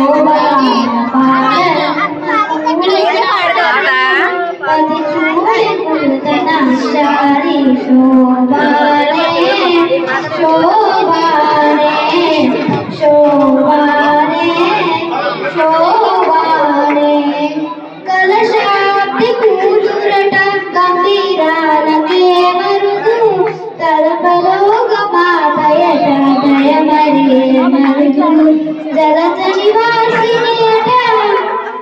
శోభాన పది చూడి కుడుతనాచారి శోభానే శోభానే శోభానే శోభానే కలశాబ్ది కూతురట గంభీరాలకే మరుదు తలపలోక మాతయట దయమరియే మరుదు జలజ నివాసినియట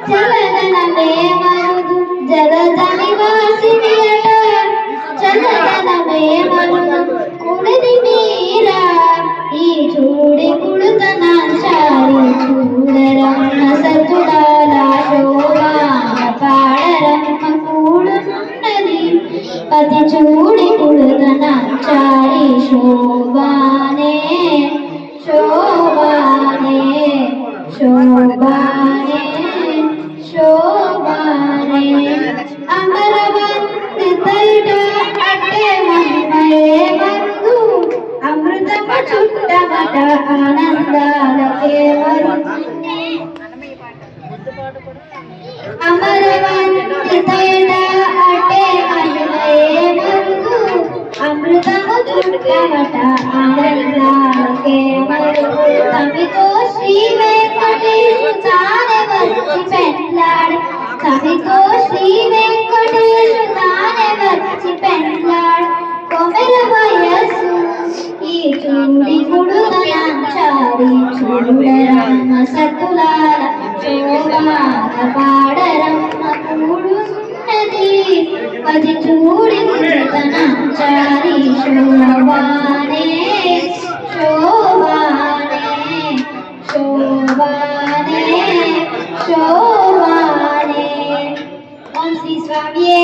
చలనమే మరుదు జలజ నివాసినియట చలనమే మరుదు కుడిది మీరా ఈ చూడి కుడుతనాచారి చూడరమ్మ సతులాల శోభాన పాడరమ్మ కూడున్నది పది చూడి కుడుతనాచారి శోభానే శోభానే శోభానే శోభానే అమరవందితైట అట్టే మహిమయే మరుదు అమృతమ చుట్టమట ఆనందాలకే మరుదు అమరవందితైట అట్టే మహిమయే మరుదు అమృతము చుట్టమట ఆనందాలకే మరుదు తమితో శ్రీ వెంకటేశు తానే వచ్చి పెళ్ళాడు తమితో శ్రీ వెంకటేశు తానే వచ్చి పెళ్ళాడు కొమెల వయస్సు ఈ చూడి కుడుతనాచారి చూడరమ్మ సతులాల శోభాన పాడరమ్మ కూడున్నది పది చూడి కుడుతనాచారి శోభానే శోభానే శోభానే శోభానే ఓం శ్రీ స్వామియే